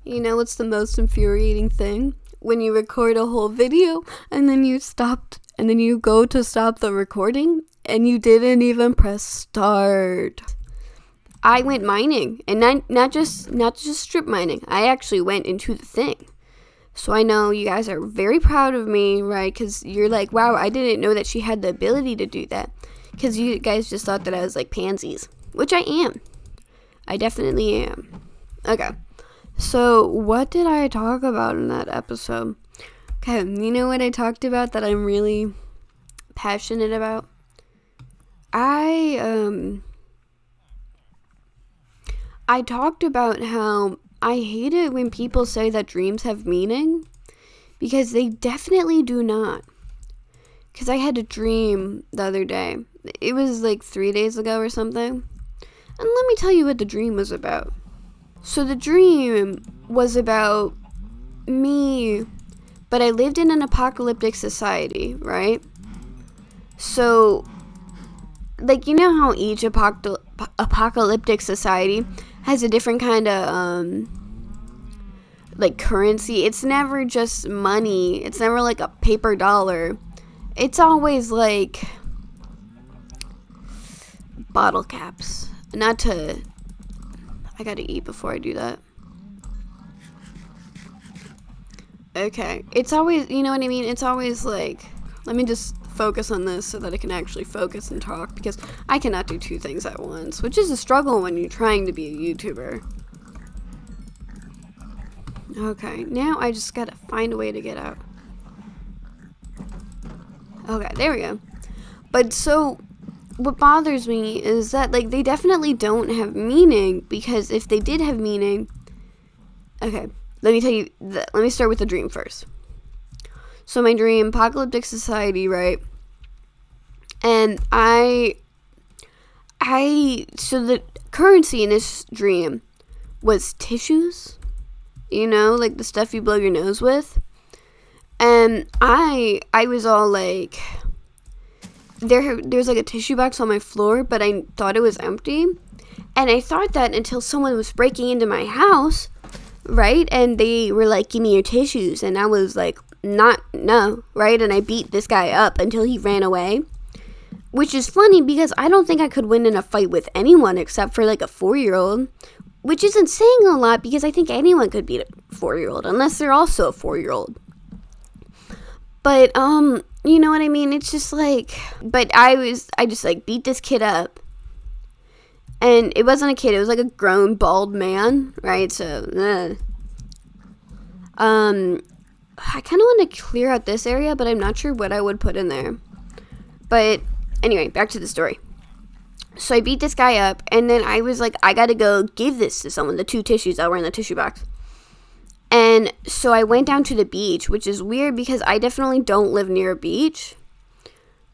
You know what's the most infuriating thing? When you record a whole video and then you go to stop the recording and you didn't even press start. I went mining, and not just strip mining. I actually went into the thing. So I know you guys are very proud of me, right? Because you're like, wow, I didn't know that she had the ability to do that. Because you guys just thought that I was like pansies, which I am. I definitely am. Okay. So, what did I talk about in that episode? Okay, you know what I talked about that I'm really passionate about? I talked about how I hate it when people say that dreams have meaning, because they definitely do not. Because I had a dream the other day. It was like 3 days ago or something. And let me tell you what the dream was about. So the dream was about me, but I lived in an apocalyptic society, right? So, like, you know how each apocalyptic society has a different kind of, like, currency? It's never just money. It's never like a paper dollar. It's always like bottle caps. I gotta eat before I do that. Okay. It's always, you know what I mean? It's always like, let me just focus on this so that I can actually focus and talk, because I cannot do two things at once, which is a struggle when you're trying to be a YouTuber. Okay. Now I just gotta find a way to get out. Okay. There we go. But so, what bothers me is that, like, they definitely don't have meaning, because if they did have meaning, okay, let me start with the dream first. So my dream, apocalyptic society, right? And so the currency in this dream was tissues, you know, like the stuff you blow your nose with. And I was all like, there's like a tissue box on my floor, but I thought it was empty. And I thought that until someone was breaking into my house, right? And they were like, give me your tissues. And I was like, no, right? And I beat this guy up until he ran away. Which is funny, because I don't think I could win in a fight with anyone except for like a 4-year-old. Which isn't saying a lot, because I think anyone could beat a 4-year-old, unless they're also a 4-year-old. But, you know what I mean? It's just like, but I just like beat this kid up. And it wasn't a kid, it was like a grown bald man, right? So, I kind of want to clear out this area, but I'm not sure what I would put in there. But anyway, back to the story. So I beat this guy up, and then I was like, I gotta go give this to someone, the 2 tissues that were in the tissue box. And so I went down to the beach, which is weird because I definitely don't live near a beach.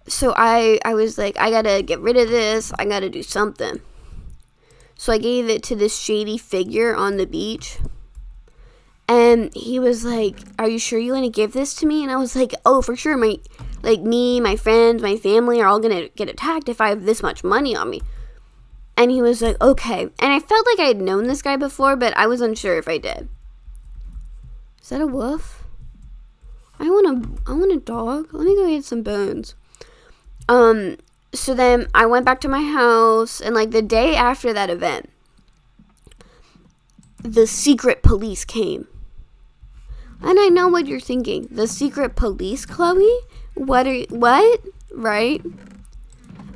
So I was like, I gotta get rid of this. I gotta do something. So I gave it to this shady figure on the beach. And he was like, are you sure you want to give this to me? And I was like, oh, for sure. Me, my friends, my family are all going to get attacked if I have this much money on me. And he was like, okay. And I felt like I had known this guy before, but I was unsure if I did. Is that a wolf? I want a dog. Let me go get some bones. So then I went back to my house, and like the day after that event, the secret police came. And I know what you're thinking. The secret police, Chloe? What? Right?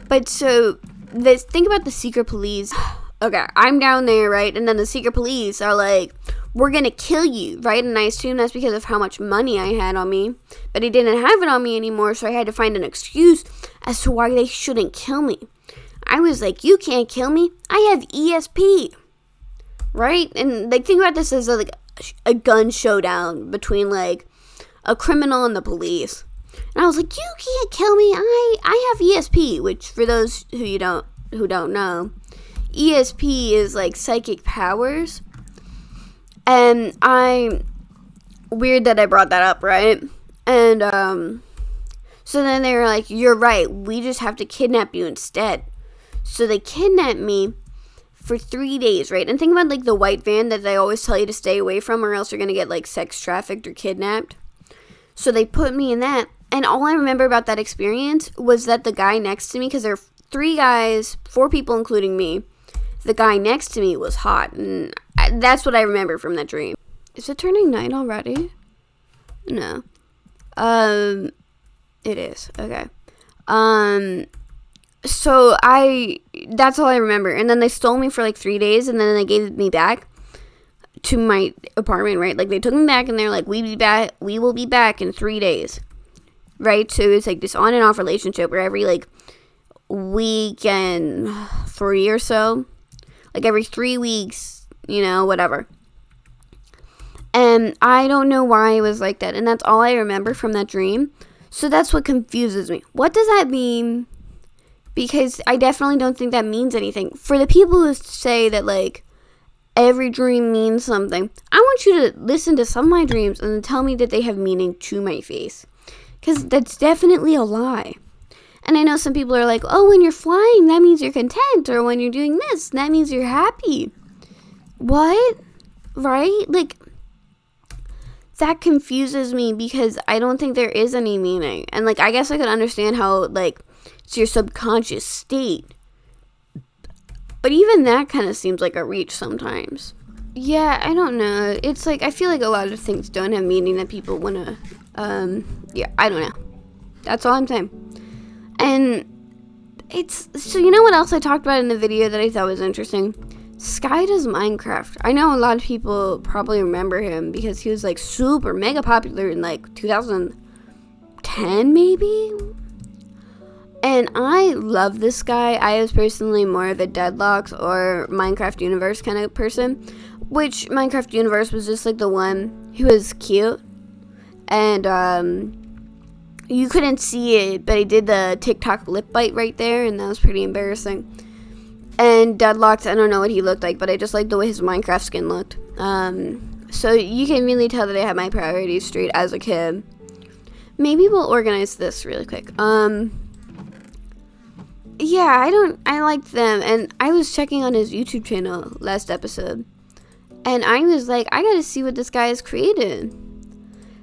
But so, think about the secret police. Okay, I'm down there, right? And then the secret police are like, we're gonna kill you, right? And I assume that's because of how much money I had on me. But I didn't have it on me anymore, so I had to find an excuse as to why they shouldn't kill me. I was like, you can't kill me. I have ESP. Right? And like, think about this as a gun showdown between like a criminal and the police. And I was like, you can't kill me. I have ESP, which for those who don't know, ESP is like psychic powers. And weird that I brought that up, right? And so then they were like, you're right, we just have to kidnap you instead. So they kidnapped me, for 3 days, right? And think about like the white van that they always tell you to stay away from, or else you're gonna get like sex trafficked or kidnapped. So they put me in that, and all I remember about that experience was that the guy next to me, because there are 3 guys, 4 people including me, the guy next to me was hot, and that's what I remember from that dream. Is it turning night already? No. It is. Okay. So that's all I remember. And then they stole me for like 3 days, and then they gave me back to my apartment, right? Like, they took me back, and they're like, we will be back in 3 days, right? So it's like this on and off relationship where every like week and 3 or so, like every 3 weeks, you know, whatever. And I don't know why it was like that, and that's all I remember from that dream. So that's what confuses me. What does that mean? Because I definitely don't think that means anything. For the people who say that, like, every dream means something, I want you to listen to some of my dreams and then tell me that they have meaning to my face. Because that's definitely a lie. And I know some people are like, oh, when you're flying, that means you're content. Or when you're doing this, that means you're happy. What? Right? Like, that confuses me because I don't think there is any meaning. And, like, I guess I could understand how, like, it's your subconscious state. But even that kind of seems like a reach sometimes. Yeah, I don't know. It's like, I feel like a lot of things don't have meaning that people want to, yeah, I don't know. That's all I'm saying. And so you know what else I talked about in the video that I thought was interesting? Sky does Minecraft. I know a lot of people probably remember him because he was like super mega popular in like 2010 maybe? And I love this guy. I was personally more of a Deadlocks or Minecraft Universe kind of person, which Minecraft Universe was just like the one who was cute. And you couldn't see it, but he did the TikTok lip bite right there, and that was pretty embarrassing. And Deadlocks, I don't know what he looked like, but I just liked the way his Minecraft skin looked. So you can really tell that I had my priorities straight as a kid. Maybe we'll organize this really quick. Yeah, I liked them, and I was checking on his YouTube channel last episode, and I was like, I gotta see what this guy has created.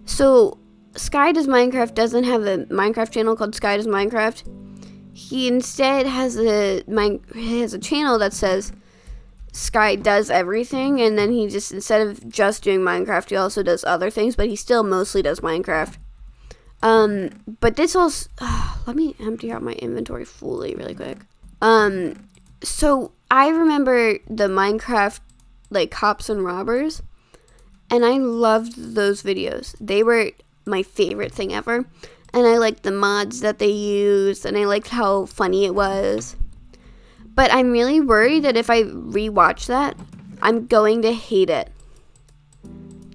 So, Sky Does Minecraft doesn't have a Minecraft channel called Sky Does Minecraft. He instead has a channel that says Sky Does Everything, and then he just, instead of just doing Minecraft, he also does other things, but he still mostly does Minecraft. But this also, let me empty out my inventory fully really quick. So I remember the Minecraft, like, cops and robbers, and I loved those videos. They were my favorite thing ever, and I liked the mods that they used, and I liked how funny it was. But I'm really worried that if I rewatch that, I'm going to hate it.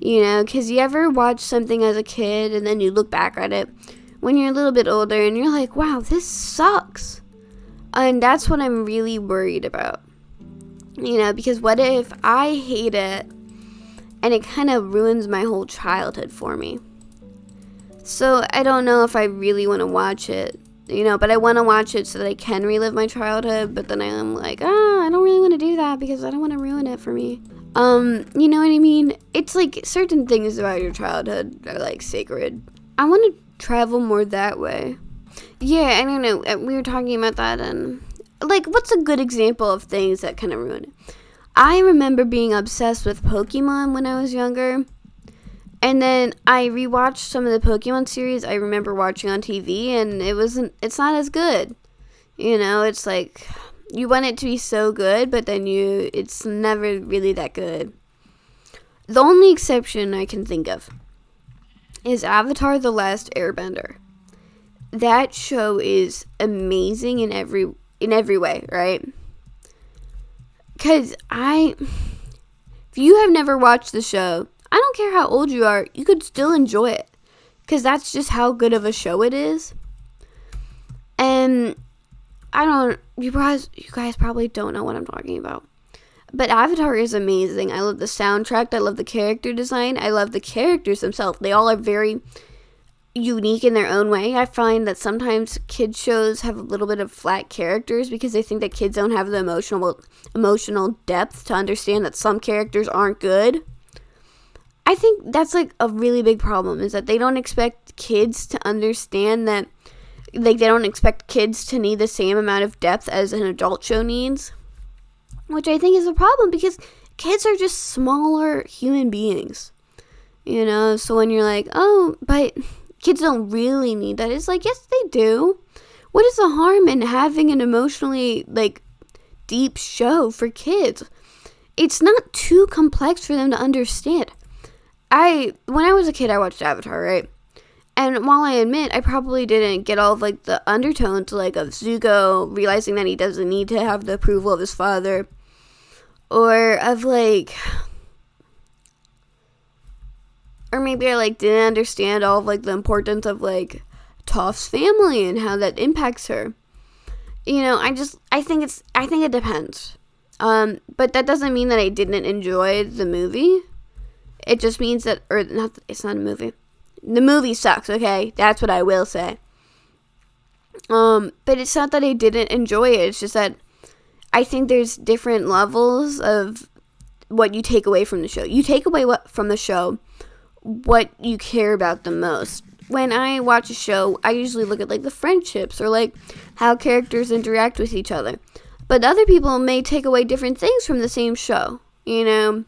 You know, because you ever watch something as a kid and then you look back at it when you're a little bit older and you're like, wow, this sucks. And that's what I'm really worried about. You know, because what if I hate it and it kind of ruins my whole childhood for me? So I don't know if I really want to watch it, you know, but I want to watch it so that I can relive my childhood. But then I'm like, I don't really want to do that because I don't want to ruin it for me. You know what I mean? It's like certain things about your childhood are like sacred. I want to travel more that way. Yeah, I don't know. We were talking about that, and like, what's a good example of things that kind of ruin it? I remember being obsessed with Pokemon when I was younger, and then I rewatched some of the Pokemon series I remember watching on TV, and it's not as good. You know, it's like, you want it to be so good, but then it's never really that good. The only exception I can think of is Avatar: The Last Airbender. That show is amazing in every way, right? Because if you have never watched the show, I don't care how old you are, you could still enjoy it. Because that's just how good of a show it is. And you guys probably don't know what I'm talking about. But Avatar is amazing. I love the soundtrack. I love the character design. I love the characters themselves. They all are very unique in their own way. I find that sometimes kids shows have a little bit of flat characters because they think that kids don't have the emotional depth to understand that some characters aren't good. I think that's like a really big problem, is that they don't expect kids to understand that, like, they don't expect kids to need the same amount of depth as an adult show needs, which I think is a problem because kids are just smaller human beings, you know? So when you're like, oh, but kids don't really need that, it's like, yes, they do. What is the harm in having an emotionally, like, deep show for kids? It's not too complex for them to understand. When I was a kid, I watched Avatar, right? And while I admit I probably didn't get all of, like, the undertones, like, of Zuko realizing that he doesn't need to have the approval of his father, or of, like, or maybe I, like, didn't understand all of, like, the importance of, like, Toph's family and how that impacts her. You know, I think it depends. But that doesn't mean that I didn't enjoy the movie. It just means that, or not, it's not a movie. The movie sucks, okay? That's what I will say. But it's not that I didn't enjoy it. It's just that I think there's different levels of what you take away from the show. You take away from the show what you care about the most. When I watch a show, I usually look at, like, the friendships or, like, how characters interact with each other. But other people may take away different things from the same show, you know?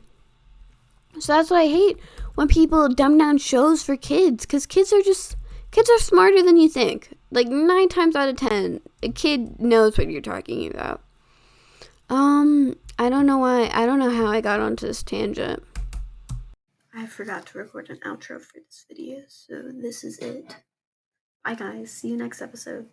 So that's what I hate, when people dumb down shows for kids, because kids are smarter than you think. Like, 9 times out of 10, a kid knows what you're talking about. I don't know how I got onto this tangent. I forgot to record an outro for this video, so this is it. Bye guys, see you next episode.